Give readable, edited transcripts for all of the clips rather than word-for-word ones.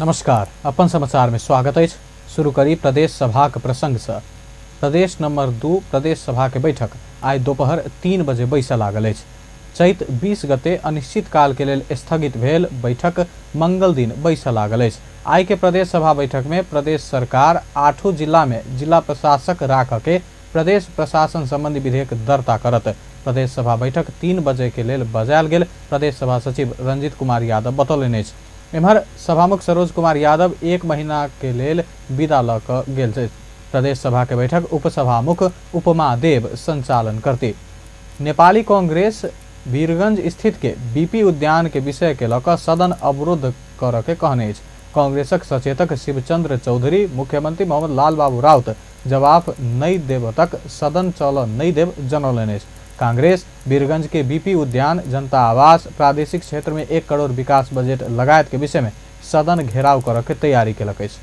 नमस्कार, अपन समाचार में स्वागत है। शुरू करी प्रदेश सभा के प्रसंग से। प्रदेश नंबर 2 प्रदेश सभा के बैठक आज दोपहर 3 बजे बैसा लागल अछि। चैत 20 गते अनिश्चित काल के लेल स्थगित भेल बैठक मंगल दिन बैसा लागल अछि। आई के प्रदेश सभा बैठक में प्रदेश सरकार 8 जिला में जिला प्रशासक राख के प्रदेश प्रशासन संबंधी विधेयक दर्ता करत। प्रदेश सभा बैठक 3 बजे के लेल बजायल गेल। प्रदेश सभा सचिव रंजीत कुमार यादव बतौलनि अछि। एम्हर सभामुख सरोज कुमार यादव 1 महीना के लेल विदा ल क गेल छथि। प्रदेश सभा के बैठक उपसभामुख उपमा देव संचालन करती। नेपाली कांग्रेस वीरगंज स्थित के बीपी उद्यान के विषय के लक सदन अवरुद्ध कर के कहने अछि। कांग्रेसक सचेतक शिवचंद्र चौधरी मुख्यमंत्री मोहम्मद लाल बाबू राउत जवाब नहीं देव तक सदन चल नहीं देव जनौलनि अछि। कांग्रेस वीरगंज के बीपी उद्यान, जनता आवास, प्रादेशिक क्षेत्र में 1 करोड़ विकास बजट लगायत के विषय में सदन घेराव कर के तैयारी केलक अछि।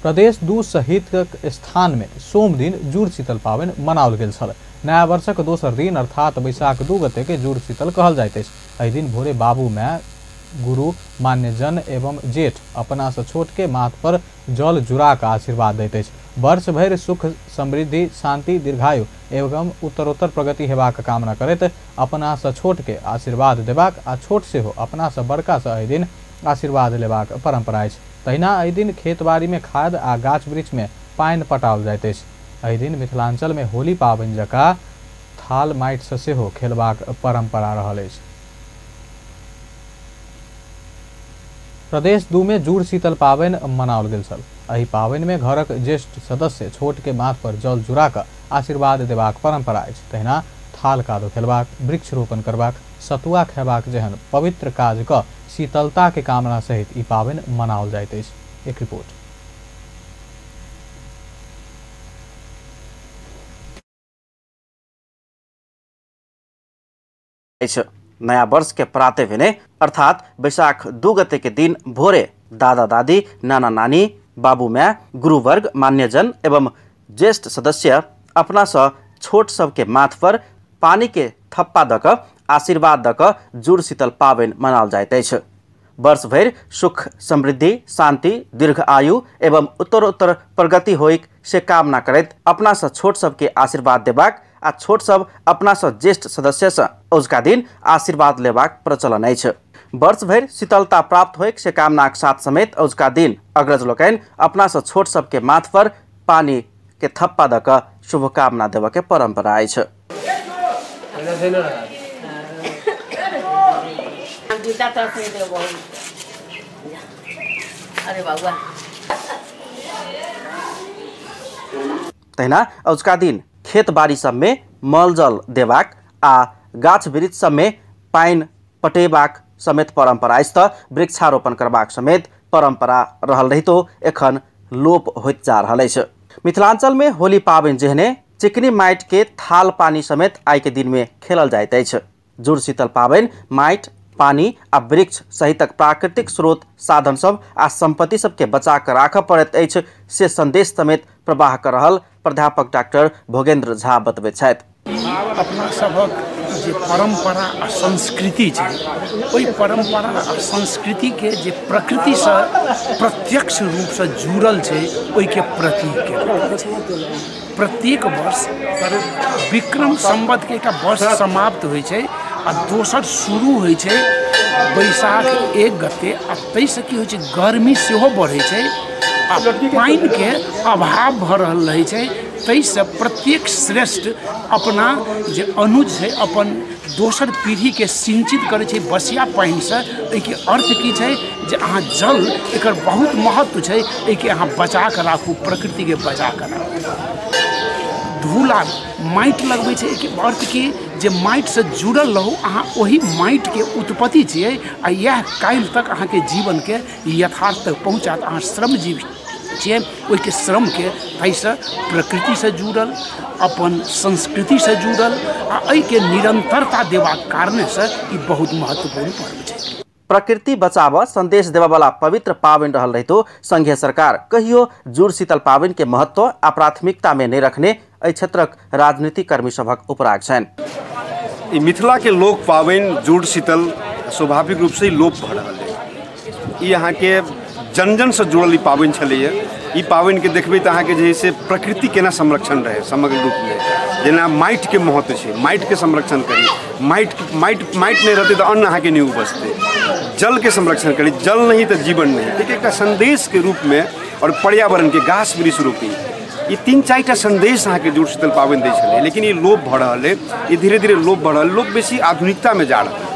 प्रदेश 2 सहित स्थान में सोम दिन जुड़ शीतल पावनि मनाओल गेल छल। नया वर्षक दोसर दिन अर्थात बैसाख 2 गते के जुड़ शीतल कहल जाइत अछि। एहि दिन भोरे बाबू माय, गुरु, मान्यजन एवं जेठ अपना से छोट के माथ पर जल जुड़ा के आशीर्वाद दैत अछि। वर्ष भरि सुख, समृद्धि, शांति, दीर्घायु एवं उत्तरोत्तर प्रगति हेबाक कामना करैत अपना से छोट के आशीर्वाद देबाक आ छोट से हो अपना से बड़का से एहि दिन आशीर्वाद लेबाक परंपरा अछि। तहिना एहि दिन खेतबाड़ी में खाद आ गाछ वृक्ष में पानि पटाओल जाइत अछि। एहि दिन मिथिलांचल में होली पाबनि जकाँ थाल माटि से सेहो खेलबाक परंपरा रहल अछि। प्रदेश 2 में जुड़ शीतल पावनि मनाओल गेल छल। एहि पावनि में घरक ज्येष्ठ सदस्य छोट के माथ पर जल जुड़ा कऽ आशीर्वाद देबाक परंपरा अछि। तहिना थाल कादो खेलबाक, वृक्ष रोपण करबाक, सतुआ खेबाक जेहन पवित्र काज कऽ शीतलता के कामना सहित ई पावनि मनाओल जाइत अछि। एक रिपोर्ट। नया वर्ष के प्रातः भेने अर्थात बैसाख 2 गते के दिन भोरे दादा दादी, नाना नानी, बाबू माय, गुरुवर्ग, मान्यजन एवं ज्येष्ठ सदस्य अपना स छोट सबके माथ पर पानी के थप्पा दक आशीर्वाद दक जुड़ शीतल पावनि मनाओल जाइत अछि। वर्ष भरि सुख, समृद्धि, शांति, दीर्घ आयु एवं उत्तरोत्तर प्रगति होइक से कामना करैत अपना स छोट सबके आशीर्वाद देबाक आ छोट सब अपना स ज्येष्ठ सदस्य से ओजका दिन आशीर्वाद लेबाक प्रचलन अछि। वर्ष भरि शीतलता प्राप्त होइक से कामनाक साथ समेत ओजका दिन अग्रज लोकनि अपना स छोट सबके माथ पर पानी के थप्पा दक शुभकामना देबऽ के परंपरा अछि। तहिना ओजका दिन खेत बाड़ी सब में मल जल देबाक आ गाछ वृक्ष सब में पानि पटेबाक समेत परंपरा अछि त वृक्षारोपण करबाक समेत परंपरा रहल रहितो एखन लोप होइत जा रहल अछि। मिथिलांचल में होली पाबनि जेहने चिकनी माटि के थाल पानी समेत आइ के दिन में खेलल जाइत अछि। जुड़ शीतल पाबनि माटि, पानी आ वृक्ष सहितक प्राकृतिक स्रोत, साधन सब आ संपत्ति सबके बचा कर राखऽ पड़ैत अछि से संदेश समेत प्रवाह कर रहल प्राध्यापक डॉक्टर भोगेन्द्र झा बतबैत छथि। अपना सबक जे परंपरा आ संस्कृति छै, ओहि परंपरा आ संस्कृति के जे प्रकृति से प्रत्यक्ष रूप से जुड़ल छै, ओहि के प्रतीक प्रत्येक वर्ष विक्रम संवत के एकटा वर्ष समाप्त होइ छै आ दोसर शुरू होइ छै बैसाख 1 गते। आ ताहिसँ की होइ छै, गर्मी सेहो बढ़ै छै आ पानि के अभाव भऽ रहल रहै छै। ताहिसँ प्रत्येक श्रेष्ठ अपना जे अनुज छै अपन दोसर पीढ़ी के सिंचित करै छै बसिया पानि से। एहिके अर्थ की छै जे अहाँ जल एकर बहुत महत्व छै, एहिके अहाँ बचा कऽ राखू, प्रकृति के बचा कऽ राखू। धूला माटि लगबै छै, एहिके अर्थ की जे माटि से जुड़ल रहू, अहाँ ओहि माटि के उत्पत्ति छियै आ इएह काल्हि तक अहाँके जीवन के यथार्थ तक पहुँचात। अहाँ श्रमजीवी छियै, ओहिके श्रम के एहिसँ प्रकृति से जुड़ल, अपन संस्कृति से जुड़ल आ एहि के निरंतरता देबाक कारणे से ई बहुत महत्वपूर्ण पर्व छै। प्रकृति बचाव संदेश देवा वाला पवित्र पावनि रहल रहितो संघीय सरकार कहियो जुड़ शीतल पावनि के महत्व आ प्राथमिकता में नहीं रखने एहि क्षेत्रक राजनीतिक कर्मी सभक उपराग छनि। मिथिला के लोक पावनि जुड़ शीतल स्वाभाविक रूप से लोप भऽ रहल है। ई अहाँ के जन जन से जुड़ल ई पाबनि छलैए। ई पाबनि के देखबै तऽ अहाँ के जे है से प्रकृति केना संरक्षण रहे समग्र रूप में, जेना माटि के महत्व छै, माटि के संरक्षण करी, माटि नहीं रहते तो अन्न अहाँ के नहीं उपजते, जल के संरक्षण करी, जल नहीं तो जीवन नहीं, एक संदेश के रूप में, और पर्यावरण के गाछ वृक्ष रोपी, ये 3-4टा संदेश अहाँ के जुड़शीतल पाबनि दै छलै। लेकिन ये लोप भऽ रहल है, ये धीरे धीरे लोप भऽ रहल, लोक बेसी आधुनिकता में जा रहल है।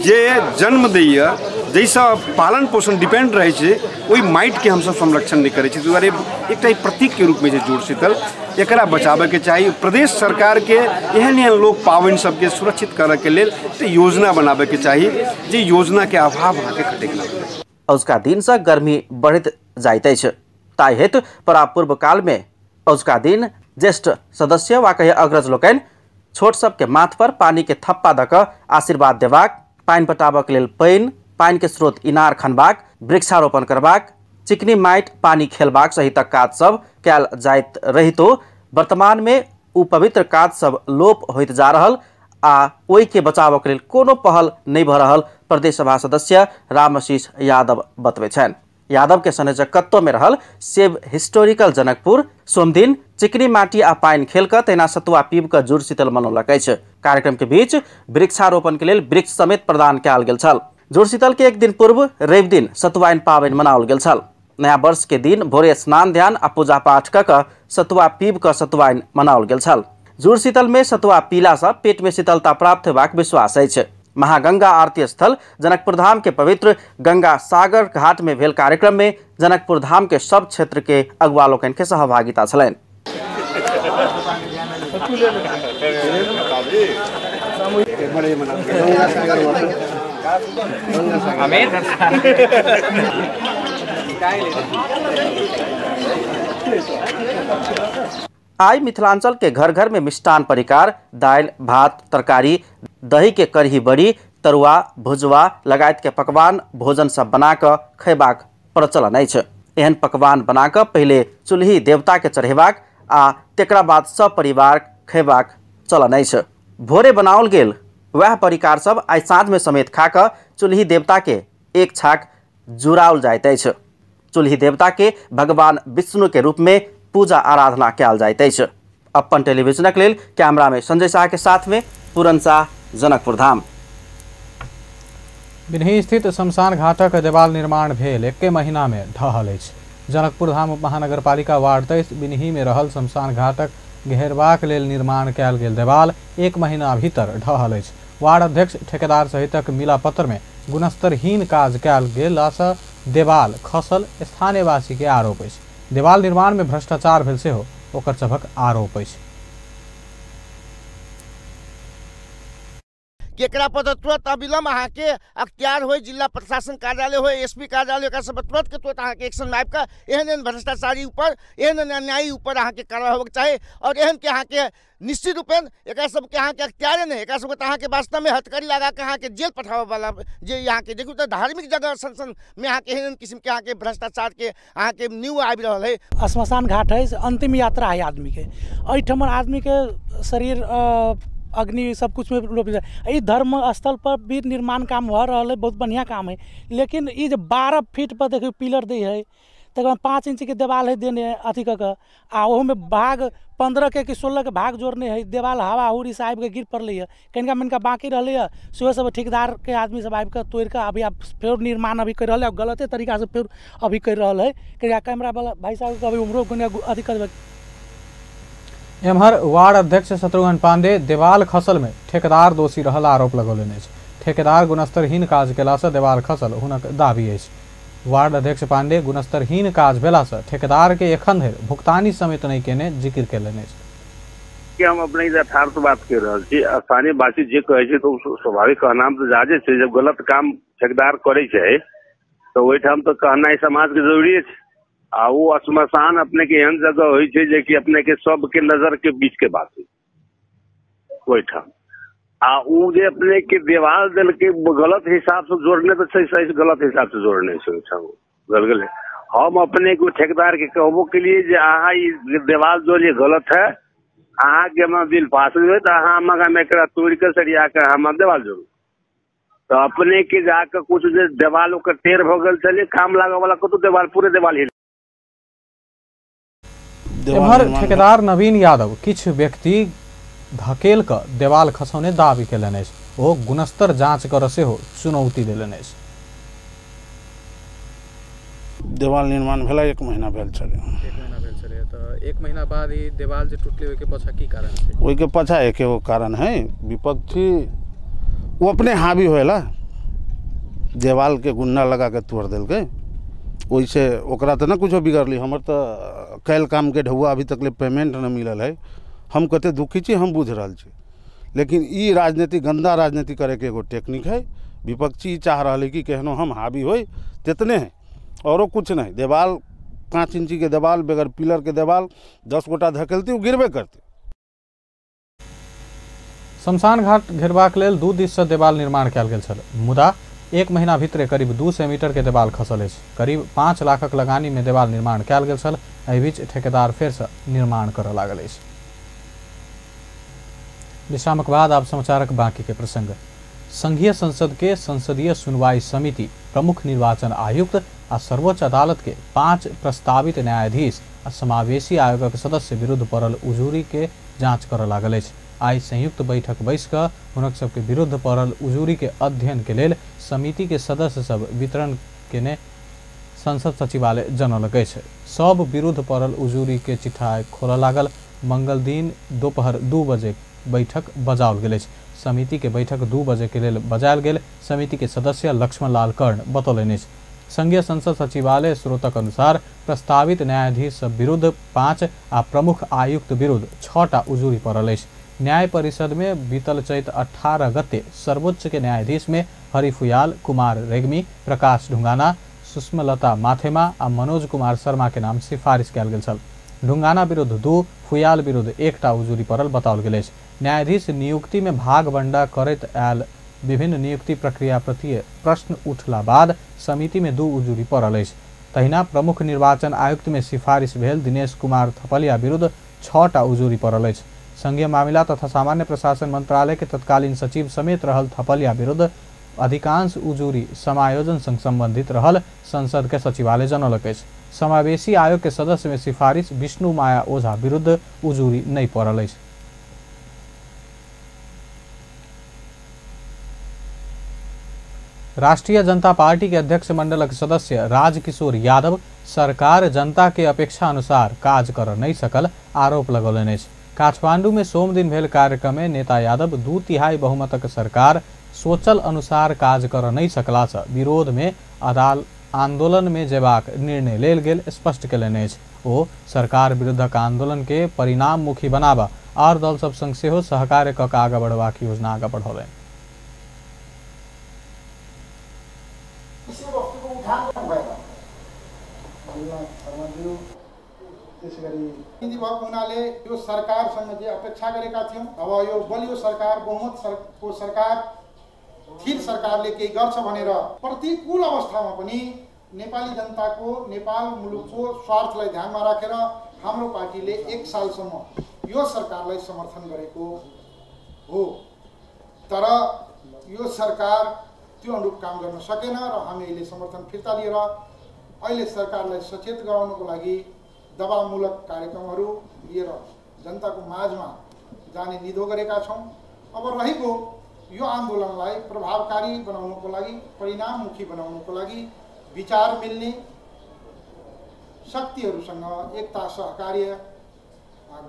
जे जन्म दैया जैसा पालन पोषण डिपेंड रहे छै, ओहि माटि के हमसब संरक्षण नहीं करै छी, दुआरे एकटा प्रतीक के रूप में जे जुड़शीतल एकरा बचाबे के चाही। प्रदेश सरकार के एहन लोक पाबनि सबके सुरक्षित करे के लेल योजना बनाबे के चाही, जे योजना के अभाव अहाँ के खटक लगलै। औजका दिन से गर्मी बढ़त जाइत अछि, ताहि हेतु परापूर्व काल में औजका दिन ज्येष्ठ सदस्य वा कहियो अग्रज लोकनि छोट सबके माथ पर पानी के थप्पा दऽ कऽ आशीर्वाद देबाक, पानि पटाबक लेल पानि के स्रोत इनार खनबाक, वृक्षारोपण करबाक, चिकनी माटि पानी खेलबाक सहितक काज सब कयल जाइत रहितो वर्तमान में उ पवित्र काज सब लोप होइत जा रहल आ ओहि के बचावक लेल कोनो पहल नहीं भऽ रहल प्रदेश सभा सदस्य रामाशीष यादव बतबै छनि। यादव के संयोजकत्व में रहल सेव हिस्टोरिकल जनकपुर सोमदिन चिकनी माटी आ पानि खेल कर तहिना सतुआ पीब कऽ जुड़शीतल मनौलक अछि। कार्यक्रम के बीच वृक्षारोपण के लेल वृक्ष समेत प्रदान कयल गेल छल। जुड़शीतल के एक दिन पूर्व रवि दिन सतुआइन पाबनि मनाओल गेल छल। नया वर्ष के दिन भोरे स्नान ध्यान आ पूजा पाठ कऽ सतुआ पीब कऽ सतुआइन मनाओल गेल छल। जुड़शीतल में सतुआ पीला से पेट में शीतलता प्राप्त होबाक विश्वास अछि। महागंगा आरती स्थल जनकपुर धाम के पवित्र गंगा सागर घाट में भेल कार्यक्रम में जनकपुर धाम के सब क्षेत्र के अगुवा लोकनि के सहभागिता छलनि। आई मिथिलांचल के घर घर में मिष्टान परिकार, दाल भात तरकारी, दही के कढ़ी बड़ी, तरुआ भुजवा लगायत के पकवान भोजन सब बना कऽ खयबाक प्रचलन अछि। एहन पकवान बना कऽ पहले चूल्ही देवता के चढ़ेबाक आ तेकरा बाद सब परिवार खयबाक चलन अछि। भोरे बनाओल गेल वह परिकार सब आई साँझ में समेत खा कऽ चूल्ही देवता के एक छाक जुड़ाओल जाइत अछि। चूल्ही देवता के भगवान विष्णु के रूप में पूजा आराधना कयल जाइत अछि। अपन टेलीविजनक लेल कैमरा में संजय शाह के साथ में पूरन शाह, जनकपुर धाम। बिन्ही स्थित शमशान घाटक देवाल निर्माण भेल 1 महीना में ढहल अछि। जनकपुर धाम महानगरपालिका वार्ड 23 बिन्ही में रहल शमशान घाटक घेरबाक लेल निर्माण कयल गेल देवाल 1 महीना भीतर ढहल अछि। वार्ड अध्यक्ष ठेकेदार सहितक मिलापत्र में गुणस्तरहीन काज कयल गेलासँ देवाल खसल स्थानीयवासी के आरोप अछि। देवाल निर्माण में भ्रष्टाचार भेल सेहो ओकर सभक आरोप अछि। केकरा पर तुरंत अविलंब अहाँ के अख्तियार हो, जिला प्रशासन कार्यालय हो, एसपी कार्यालय एकरा सब तुरंत के तुरंत अहाँ के एक्शन में आबि कऽ एहन भ्रष्टाचारी ऊपर, एहन अन्यायी ऊपर अहाँ के कार्रवाई होबाक चाही। और एहन के अहाँ के निश्चित रूपेण एकरा सब के अहाँ के अख्तियार नहीं, एकरा सब के अहाँ के वास्तव में हथकड़ी लगा के अहाँ के जेल पठावे वाला जे यहाँ के देखू तो धार्मिक जगह संसन में अहाँ के एहन किस्म के अहाँ के भ्रष्टाचार के अहाँ के न्यू आबि रहल है। श्मशान घाट है अंतिम यात्रा है आदमी के, एहिठाम आदमी के शरीर अग्नि सब कुछ में रोप जाए। धर्म स्थल पर भी निर्माण काम हो रहा है, बहुत बढ़िया काम है। लेकिन ये जो 12 फीट पर देखिए पिलर दी है, तक 5 इंच के देवाल है देने अथी कऽ आ ओहो में भाग 15 के कि 16 के भाग जोड़ने है। देवाल हवा हुरी से आबि के गिर पड़े है, कनिका मनिका बाकी रही है, सुबह सब ठेकेदार के आदमी सब आबि के तोड़ के अभी आप फिर निर्माण अभी कर रहा है, गलते तरीका से फिर अभी कर रहा है। कनिका कैमरा वाला भाई साहब अभी उम्र अथी कर। एम्हर वार्ड अध्यक्ष शत्रुघ्न पांडे देवाल खसल में ठेकेदार दोषी रहल आरोप लगौलनि अछि। ठेकेदार गुणस्तरहीन काज केलासँ देवाल खसल हुनक दाबी अछि। वार्ड अध्यक्ष पांडे गुणस्तरहीन काज भेलासँ ठेकेदार के एखन धरि भुगतानी समेत नहीं केने जिक्र केलनि अछि। हम अपने यथार्थ बात कर रहे छी, स्थानीय वासी जे कहे छै तो स्वाभाविक कहना तो जाजे छै। जब गलत काम ठेकेदार करे छै तो ओहिठाम तो कहना समाज के जरूरी है। आ वो श्मशान अपने के एहन जगह हो जे कि अपने के सब के नजर के बीच के बात है ओहिठाम। आ उ जे अपने के देवाल दल के गलत हिसाब से जोड़ने तो सही गलत हिसाब से जोड़ने से ओहिठाम हम अपने को ठेकेदार के कहबो के लिए जे अहाँ देवाल जो ये गलत है, अहाँ के हम बिल पास हुए तो अहाँ मगा में तोड़ के सरिया के हम देवाल जोड़ू। तो अपने के जाकर कुछ जे देवाल ओकर टेढ़ भ गेल चले काम लागे वाला कतौ देवाल पूरे देवाल हिल। एम्हर ठेकेदार नवीन यादव किछ व्यक्ति धकेल क देवाल खसौने दाबी केलनि अछि। ओ गुणस्तर जांच कर सेहो चुनौती देलनि अछि। देवाल निर्माण भेला 1 महीना भेल छलै। 1 महीना भेल छलै त 1 महीना बाद ई देवाल जे टूटले ओइ के पाछा की कारण छै? ओइ के पाछा एके गो कारण है, विपक्षी वो अपने हावी होएला देवाल के गुन्ना लगा के तोड़ देलकै। ओइसे ओकरा त न कुछो बिगड़ली। हमर त कैल काम के ढौआ अभी तक ले पेमेंट न मिलल है। हम कते दुखी छी हम बुझ रहल छी, लेकिन ई राजनीति गंदा राजनीति करे के एगो टेक्निक है। विपक्षी चाह रहा है कि केहनो हम हावी होई तेतने है, औरो कुछ नहीं। देवाल 5 इंची के देवाल बगैर पिलर के देवाल 10 गोटा धकेलती वो गिरबे करते। शमशान घाट घेरबाक लेल 2 दिस से देवाल निर्माण कयल गेल छल, मुदा 1 महीना भीतरे करीब 200 मीटर के देवाल खसल अछि। करीब 5 लाखक लगानी में देवाल निर्माण कयल गेल छल। एहि बीच ठेकेदार फेर से निर्माण करऽ लागल अछि। विश्रामक बाद आब समाचारक बाकी के प्रसंग। संघीय संसद के संसदीय सुनवाई समिति प्रमुख निर्वाचन आयुक्त आ सर्वोच्च अदालत के 5 प्रस्तावित न्यायाधीश आ समावेशी आयोगक सदस्य विरुद्ध पड़ल उजूरी के जांच करऽ लागल अछि। आई संयुक्त बैठक बैस कऽ हुनक सबके विरुद्ध पड़ल उजूरी के अध्ययन के लेल समिति के सदस्य सब वितरण केने संसद सचिवालय जनौलक अछि। सब विरुद्ध पड़ल उजूरी के चिट्ठा खोलऽ लागल। मंगल दिन दोपहर 2 बजे बैठक बजाओल गेल अछि। समिति के बैठक 2 बजे के लेल बजायल गेल। समिति के सदस्य लक्ष्मण लाल कर्ण बतौलनि अछि। संघीय संसद सचिवालय स्रोतक अनुसार प्रस्तावित न्यायाधीश सब विरुद्ध 5 आ प्रमुख आयुक्त विरुद्ध 6 टा उजूरी पड़ल अछि। न्याय परिषद में बीतल चैत 18 गते सर्वोच्च के न्यायाधीश में हरि फुयाल, कुमार रेग्मी, प्रकाश ढुंगाना, सुषमलता माथेमा आ मनोज कुमार शर्मा के नाम सिफारिश कयल गेल छल। ढुंगाना विरुद्ध 2, फुयाल विरुद्ध 1 टा उजूरी पड़ल बताओल गेल अछि। न्यायाधीश नियुक्ति में भाग बंडा करैत आयल विभिन्न नियुक्ति प्रक्रिया प्रति प्रश्न उठला बाद समिति में 2 उजूरी पड़ल अछि। तहिना प्रमुख निर्वाचन आयुक्त में सिफारिश भेल दिनेश कुमार थपलिया विरुद्ध 6 टा उजूरी पड़ल अछि। संघीय मामिला तथा सामान्य प्रशासन मंत्रालय के तत्कालीन सचिव समेत रहल थपलिया विरुद्ध अधिकांश उजूरी समायोजन संग संबंधित रहल संसद के सचिवालय जनौलक अछि। समावेशी आयोग के सदस्य में सिफारिश विष्णु माया ओझा विरुद्ध उजूरी नहीं पड़ल अछि। राष्ट्रीय जनता पार्टी के अध्यक्ष मंडलक सदस्य राजकिशोर यादव सरकार जनता के अपेक्षा अनुसार काज कर नहीं सकल आरोप लगौलनि अछि। काठमांडू में सोम दिन भेल कार्यक्रम में नेता यादव 2/3 बहुमतक सरकार सोचल अनुसार काज कर नहीं सकला से विरोध में आंदोलन में जेबाक निर्णय लेल गेल स्पष्ट केलनि अछि। ओ सरकार विरुद्धक आंदोलन के परिणाममुखी बनाबा और दल सब संग सेहो सहकार्य कऽ आगाँ बढ़बाक योजना आगाँ बढ़ौलनि। हिंदी भएको हुनाले यो सरकारसँग जे अपेक्षा गरेका थियौं, अब यो बलियो सरकार बहुमतको सरकार स्थिर सरकारले केही गर्छ भनेर प्रतिकूल अवस्थामा पनि नेपाली जनताको, नेपाल मुलुकको स्वार्थलाई ध्यानमा राखेर हाम्रो पार्टीले 1 सालसम्म यो सरकारलाई समर्थन गरेको हो। तर यो सरकार त्यो अनुरूप काम गर्न सकेन र हामी अहिले समर्थन फिर्ता लिएर अहिले सरकारलाई सचेत गराउनको लागि दबावमूलक कार्यक्रमहरू लिएर जनताको माझमा जाने निधो गरेका छौं। अब रहेको यो आन्दोलनलाई प्रभावकारी बनाउनको लागि, परिणाममुखी बनाउनको लागि विचार मिल्ने शक्तिहरूसँग एकता सहकार्य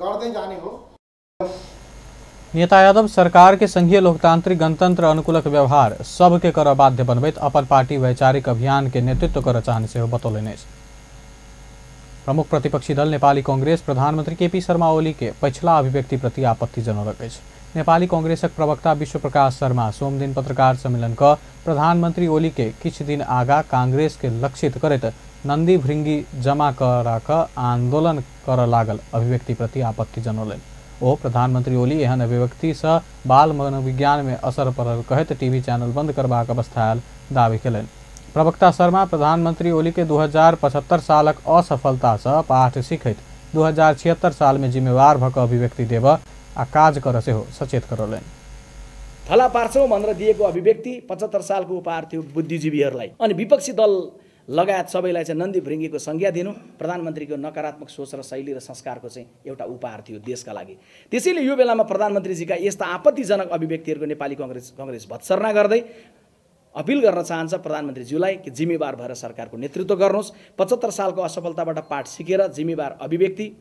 गर्दै जाने हो। नेता यादव सरकार के संघीय लोकतांत्रिक गणतंत्र अनुकूलक व्यवहार सबके कर बाध्य बनबैत अपन पार्टी वैचारिक अभियान के नेतृत्व कर चाहने से बतौलनि अछि। प्रमुख प्रतिपक्षी दल नेपाली कांग्रेस प्रधानमंत्री केपी शर्मा ओली के पछिला अभिव्यक्ति प्रति आपत्ति जनौलक अछि। नेपाली कांग्रेसक प्रवक्ता विश्व प्रकाश शर्मा सोम दिन पत्रकार सम्मेलन क प्रधानमंत्री ओली के किछ दिन आगा कांग्रेस के लक्षित करैत नंदी भृंगी जमा कराक आंदोलन कर लागल अभिव्यक्ति प्रति आपत्ति जनौलनि। ओ प्रधानमंत्री ओली एहन अभिव्यक्ति से बाल मनोविज्ञान में असर पड़ल कहैत टीवी चैनल बंद करबाक अवस्था आयल दावी केलनि। प्रवक्ता शर्मा प्रधानमंत्री ओली के 2075 सालक असफलता से पाठ सीखैत 2076 साल में जिम्मेवार भऽ कऽ अभिव्यक्ति देबऽ आ काज करऽ सेहो सचेत करौलनि। हला पार्छौँ भनेर दिएको अभिव्यक्ति 75 सालको उपहार थियो बुद्धिजीवीहरूलाई। अनि विपक्षी दल लगायत सबैलाई चाहिँ नन्दी भृङ्गीको संज्ञा दिनु प्रधानमन्त्रीको नकारात्मक सोच र शैली र संस्कारको चाहिँ एउटा उपहार थियो देशका लागि। त्यसैले यो बेलामा प्रधानमन्त्रीजीका यस्ता आपत्तिजनक अभिव्यक्तिहरूको नेपाली कांग्रेस भत्सर्ना गर्दै अपिल गर्न चाहन्छ प्रधानमन्त्रीज्यूलाई कि जिम्मेवार भएर सरकारको नेतृत्व गर्नुहोस्। 75 सालको असफलताबाट पाठ सिकेर जिम्मेवार अभिव्यक्ति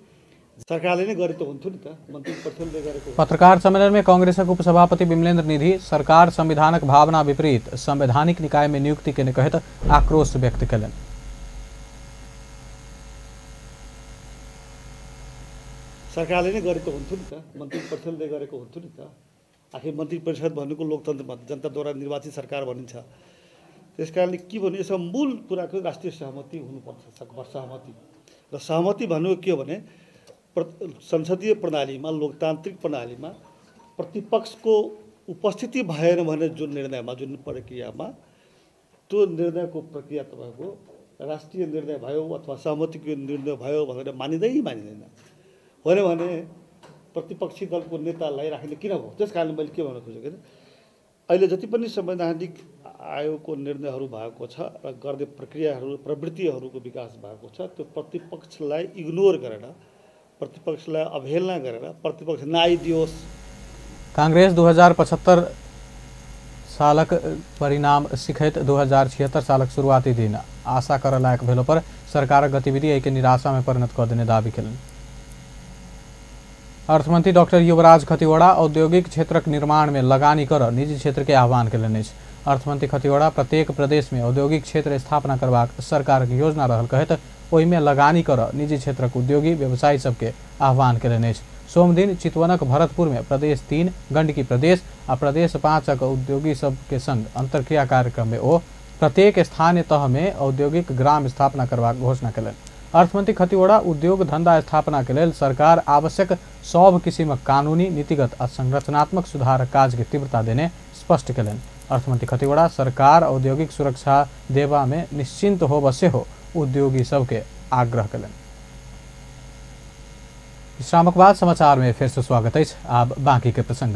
सरकारले नै गरेको हुन्थ्यो नि त, मन्त्री परिषदले गरेको। पत्रकार सम्मेलन में कांग्रेस उपसभापति विमलेन्द्र निधि सरकार संविधानक भावना विपरीत संवैधानिक निकाय में नियुक्ति के कहत आक्रोश व्यक्त कयलनि। सरकारले नै गरेको हुन्थ्यो नि त, मन्त्री परिषदले गरेको हुन्थ्यो नि त। आखिर मन्त्री परिषद भनेको लोकतन्त्रमा जनताद्वारा निर्वाचित सरकार भनिन्छ। त्यसकारणले के भन्नु, यसमा मूल कुराको राष्ट्रिय सहमति हुनुपर्छ, सहमति। र सहमति भनेको के हो भने संसदीय प्रणालीमा, लोकतान्त्रिक प्रणालीमा प्रतिपक्षको उपस्थिति भएन भने जुन निर्णयमा, जुन प्रक्रियामा, त्यो निर्णयको प्रक्रिया तपाईँको राष्ट्रिय निर्णय भयो अथवा सहमतिको निर्णय भयो भनेर मानिँदैन। होइन भने प्रतिपक्षी दलको नेतालाई राख्ने किन भयो? त्यस कारणले मैले के भन्न खोजेको अहिले जति पनि संवैधानिक आयोगको निर्णयहरू भएको छ र गर्ने प्रक्रियाहरू प्रवृत्तिहरूको विकास भएको छ, त्यो प्रतिपक्षलाई इग्नोर गरेर, प्रतिपक्षलाई अवहेलना गरेर प्रतिपक्ष नआइदियोस्। कांग्रेस 2075 सालक परिणाम सिखैत 2076 सालक शुरुआती दिन आशा कर लायक भेलो पर सरकारक गतिविधि एक निराशा में परिणत कर देने दावी कयलनि। अर्थमंत्री डॉक्टर युवराज खतिवड़ा औद्योगिक क्षेत्रक निर्माण में लगानी कर निजी क्षेत्र के आह्वान कयलनि। अर्थमंत्री खतिवड़ा प्रत्येक प्रदेश में औद्योगिक क्षेत्र स्थापना करबाक सरकारक योजना रहल कहत ओहि में लगानी कर निजी क्षेत्रक उद्योगी व्यवसायी सबके आह्वान कयलनि। सोम दिन चितवनक भरतपुर में प्रदेश 3 गंडकी प्रदेश आ प्रदेश 5 उद्योगी सबके संग अंतरक्रिया कार्यक्रम में ओ प्रत्येक स्थानीय तह में औद्योगिक ग्राम स्थापना करबाक घोषणा कयलनि। अर्थमंत्री खतिवड़ा उद्योग धंधा स्थापना के लेल सरकार आवश्यक सब किसिमक कानूनी, नीतिगत आ संरचनात्मक सुधार काज के तीव्रता देने स्पष्ट कयलनि। अर्थमंत्री खतिवड़ा सरकार औद्योगिक सुरक्षा देवा में निश्चिंत होबय सेहो उद्योगी सबके आग्रह कयलनि। विश्रामक बाद समाचार में फिर से स्वागत है। अब बाकी के प्रसंग।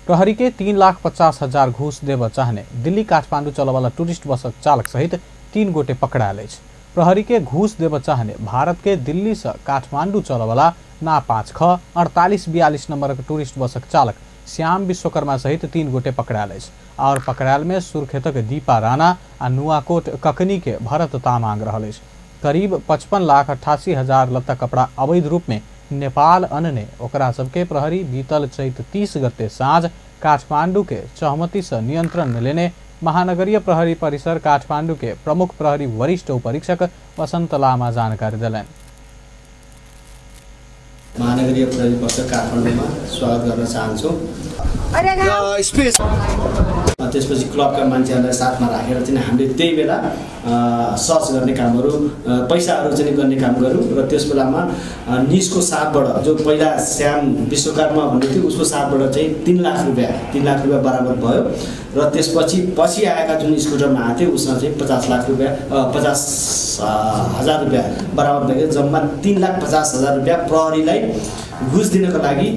प्रहरी के 3,50,000 घूस देव चाहने दिल्ली काठमांडू चलने वाला टूरिस्ट बस चालक सहित 3 गोटे पकड़ायल अछि। प्रहरी के घूस देव चाहने भारत के दिल्ली से काठमांडू चलने वाला ना 5ख 4842 नंबर टूरिस्ट बसक चालक श्याम विश्वकर्मा सहित 3 गोटे पकड़ायल अछि और पकड़ायल में सुर्खेतक दीपा राणा आ नुआकोट ककनी के भरत तामांग रहल अछि। करीब 55,88,000 लत्ता कपड़ा अवैध रूप में नेपाल अनने ओकरा सबके प्रहरी बीतल चैत 30 गते साँझ काठमांडू के सहमति से नियंत्रण में लेने महानगरीय प्रहरी परिसर काठमांडू के प्रमुख प्रहरी वरिष्ठ उपरीक्षक वसंत लामा जानकारी दिलनि। महानगरीय प्रहरी परिसर काठमाडौँमा स्वागत गर्न चाहन्छु। त्यसपछि क्लबका मान्छेहरूलाई साथमा राखेर चाहिँ हामीले त्यही बेला सर्च गर्ने कामहरू, पैसाहरू चाहिँ गर्ने काम गऱ्यौँ र त्यस बेलामा निजको साथबाट जो पहिला श्याम विश्वकर्मा भन्ने थियो उसको साथबाट चाहिँ 3 लाख रुपियाँ बरामद भयो र त्यसपछि आएका जुन स्कुटरमा आथे उसमा चाहिँ 50,00,000 रुपियाँ 50,000 रुपियाँ बरामद भएको, जम्मा 3,50,000 रुपियाँ प्रहरीलाई घुस दिनको लागि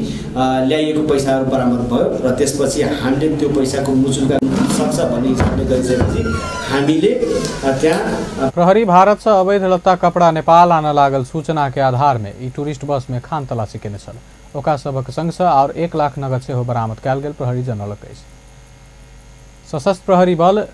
ल्याइएको पैसाहरू बरामद भयो र त्यसपछि हामीले त्यो पैसाको मुचुल्का सक्छ भन्ने हिसाबले गरिसकेपछि हामीले त्यहाँ प्रहरी भारत से अवैध लत्ता कपड़ा नेपाल आने लागल सूचना के आधार में ई टूरिस्ट बस में खान तलाशी केने छल। ओका सबक संग से और 1 लाख नगद सेहो बरामद कयल गेल प्रहरी जनौलक अछि। सशस्त्र प्रहरी बल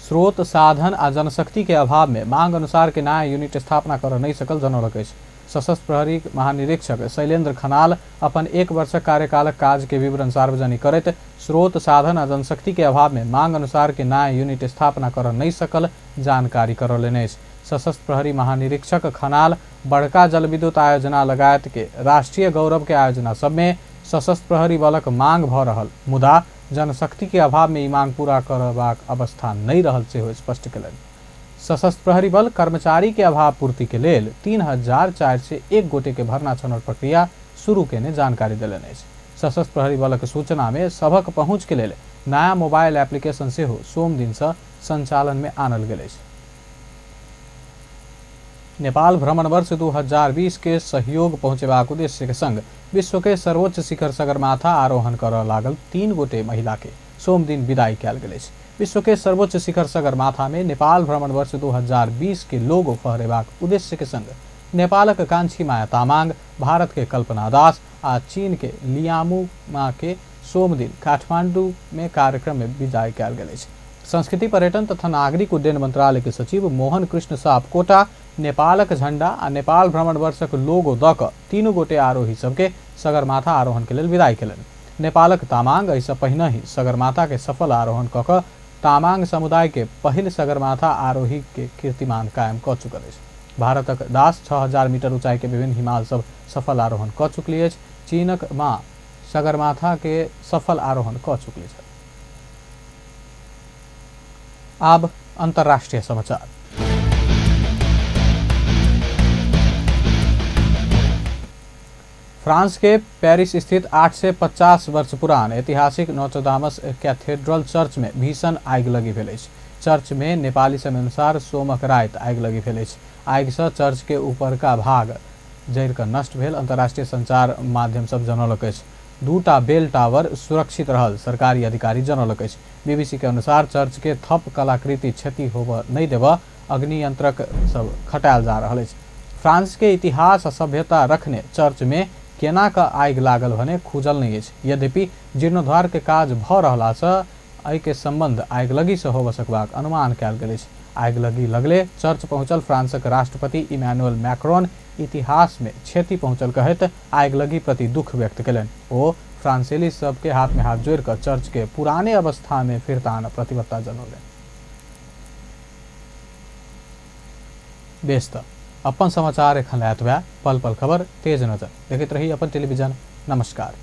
स्रोत साधन आ जनशक्ति के अभाव में मांग अनुसार के नया यूनिट स्थापना कर नहीं सकल जनौलक अछि। सशस्त्र प्रहरी महानिरीक्षक शैलेंद्र खनाल अपन 1 वर्ष कार्यकालक काज के विवरण सार्वजनिक करैत स्रोत साधन आ जनशक्ति के अभाव में मांग अनुसार के नया यूनिट स्थापना कर नहीं सकल जानकारी करौलनि अछि। सशस्त्र प्रहरी महानिरीक्षक खनाल बड़का जलविद्युत आयोजना लगायत के राष्ट्रीय गौरव के आयोजना सब में सशस्त्र प्रहरी बलक मांग भ रहल मुदा जनशक्ति के अभाव में ई मांग पूरा करबाक अवस्था नहीं रहल सेहो स्पष्ट कयलनि। सशस्त्र प्रहरी बल कर्मचारी के अभाव पूर्ति के लेल 3,401 गोटे के भर्ना छनौट प्रक्रिया शुरू केने जानकारी दिलनि अछि। सशस्त्र प्रहरी बलक सूचना में सबक पहुँच के लेल नया मोबाइल एप्लीकेशन सेहो सोम दिन से संचालन में आनल गेल अछि। नेपाल भ्रमण वर्ष 2020 के सहयोग पहुंचेबाक उद्देश्य के संग विश्व के सर्वोच्च शिखर सगरमाथा आरोहण कर लागल 3 गोटे महिला के सोम दिन विदाई कयल गेल अछि। विश्व के सर्वोच्च शिखर सगरमाथा में नेपाल भ्रमण वर्ष 2020 के लोगो फहरेबाक उद्देश्य के संग नेपालक कांची माया तामाङ, भारत के कल्पना दास आ चीन के लियामुमा के सोम दिन काठमांडू में कार्यक्रम में विदाई कयल गेल अछि। संस्कृति, पर्यटन तथा नागरिक उड्डयन मंत्रालय के सचिव मोहन कृष्ण सापकोटा नेपालक झंडा आ नेपाल भ्रमण वर्षक लोगो द क तीनू गोटे आरोही सबके सगरमाथा आरोहण के लेल विदाई केलनि। नेपालक तामाङ एहिसँ पहिनहि सगरमाथा के सफल आरोहण क क तामाङ समुदाय के पहिल सगरमाथा आरोही के कीर्तिमान कायम क चुकल अछि। भारतक दास 6000 मीटर ऊंचाई के विभिन्न हिमाल सब सफल आरोहण क चुकली अछि। चीनक मां सगरमाथा के सफल आरोहण क चुकली अछि। अब अंतर्राष्ट्रीय समाचार। फ्रांस के पेरिस स्थित 850 वर्ष पुरान ऐतिहासिक नोत्रदामस कैथेड्रल चर्च में भीषण आगि लगी भेल अछि। चर्च में नेपाली समय अनुसार सोमक राति आगि लगी भेल अछि। आगि से चर्च के ऊपरका भाग जरि कऽ नष्ट भेल अंतर्राष्ट्रीय संचार माध्यम सब जनौलक अछि। 2टा बेल टावर सुरक्षित रहल सरकारी अधिकारी जनौलक अछि। बीबीसी के अनुसार चर्च के थप कलाकृति क्षति होबय नहीं देबऽ अग्नियंत्रक सब खटायल जा रहल अछि। फ्रांस के इतिहास आ सभ्यता रखने चर्च में केना का आगि लागल भने खुजल नहीं अछि। यद्यपि जीर्णोद्धार के काज भऽ रहलासँ एहि के संबंध आगि लगी से होबऽ सकबाक अनुमान कयल गेल अछि। आगि लगी लगले चर्च पहुंचल फ्रांसक राष्ट्रपति इमैनुअल मैक्रोन इतिहास में क्षति पहुंचल कहैत आगि लगी प्रति दुख व्यक्त केलनि। ओ फ्रांसेली सबके हाथ में हाथ जोड़ कर चर्च के पुराने अवस्था में फिरतान प्रतिबद्धता जनौलनि। बेस्त अपन समाचार एखन एतबे। पल पल खबर, तेज नजर देखैत रही अपन टेलीविजन। नमस्कार।